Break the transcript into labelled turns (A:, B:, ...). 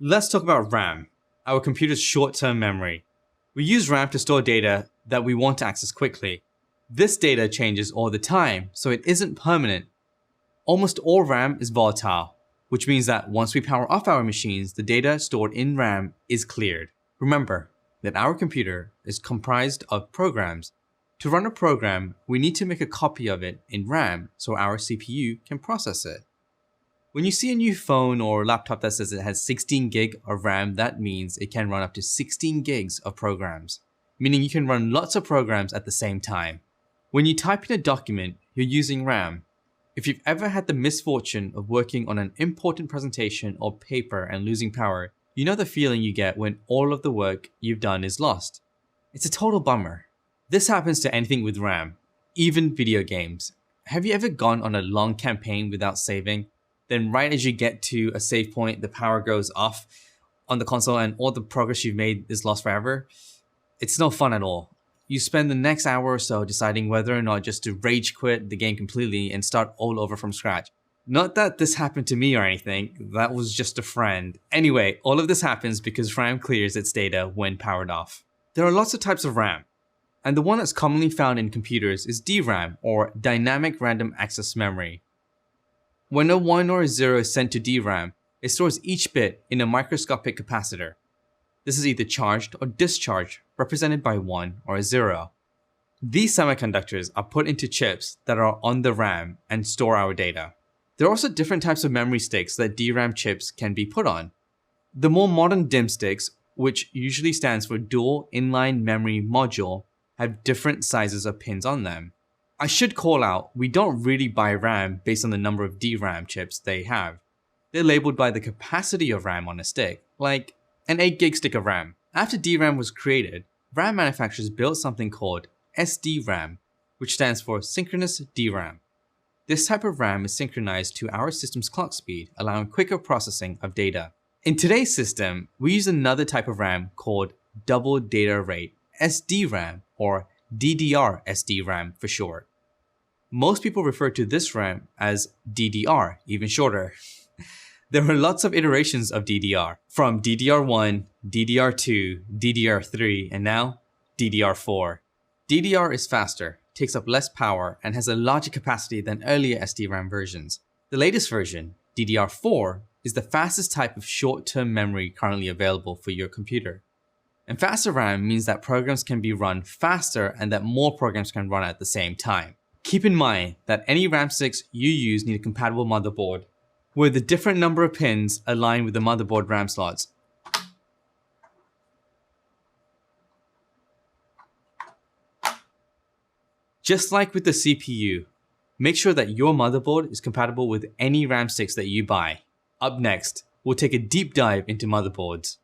A: Let's talk about RAM, our computer's short-term memory. We use RAM to store data that we want to access quickly. This data changes all the time, so it isn't permanent. Almost all RAM is volatile, which means that once we power off our machines, the data stored in RAM is cleared. Remember that our computer is comprised of programs. To run a program, we need to make a copy of it in RAM so our CPU can process it. When you see a new phone or laptop that says it has 16 gig of RAM, that means it can run up to 16 gigs of programs, meaning you can run lots of programs at the same time. When you type in a document, you're using RAM. If you've ever had the misfortune of working on an important presentation or paper and losing power, you know the feeling you get when all of the work you've done is lost. It's a total bummer. This happens to anything with RAM, even video games. Have you ever gone on a long campaign without saving? Then right as you get to a save point, the power goes off on the console and all the progress you've made is lost forever? It's no fun at all. You spend the next hour or so deciding whether or not just to rage quit the game completely and start all over from scratch. Not that this happened to me or anything, that was just a friend. Anyway, all of this happens because RAM clears its data when powered off. There are lots of types of RAM, and the one that's commonly found in computers is DRAM, or Dynamic Random Access Memory. When a 1 or a 0 is sent to DRAM, it stores each bit in a microscopic capacitor. This is either charged or discharged, represented by 1 or a 0. These semiconductors are put into chips that are on the RAM and store our data. There are also different types of memory sticks that DRAM chips can be put on. The more modern DIMM sticks, which usually stands for Dual Inline Memory Module, have different sizes of pins on them. I should call out, we don't really buy RAM based on the number of DRAM chips they have. They're labeled by the capacity of RAM on a stick, like an 8 gig stick of RAM. After DRAM was created, RAM manufacturers built something called SDRAM, which stands for Synchronous DRAM. This type of RAM is synchronized to our system's clock speed, allowing quicker processing of data. In today's system, we use another type of RAM called Double Data Rate, SDRAM, or DDR SDRAM for short. Most people refer to this RAM as DDR, even shorter. There are lots of iterations of DDR, from DDR1, DDR2, DDR3, and now DDR4. DDR is faster, takes up less power, and has a larger capacity than earlier SDRAM versions. The latest version, DDR4, is the fastest type of short-term memory currently available for your computer. And faster RAM means that programs can be run faster and that more programs can run at the same time. Keep in mind that any RAM sticks you use need a compatible motherboard, where the different number of pins align with the motherboard RAM slots. Just like with the CPU, make sure that your motherboard is compatible with any RAM sticks that you buy. Up next, we'll take a deep dive into motherboards.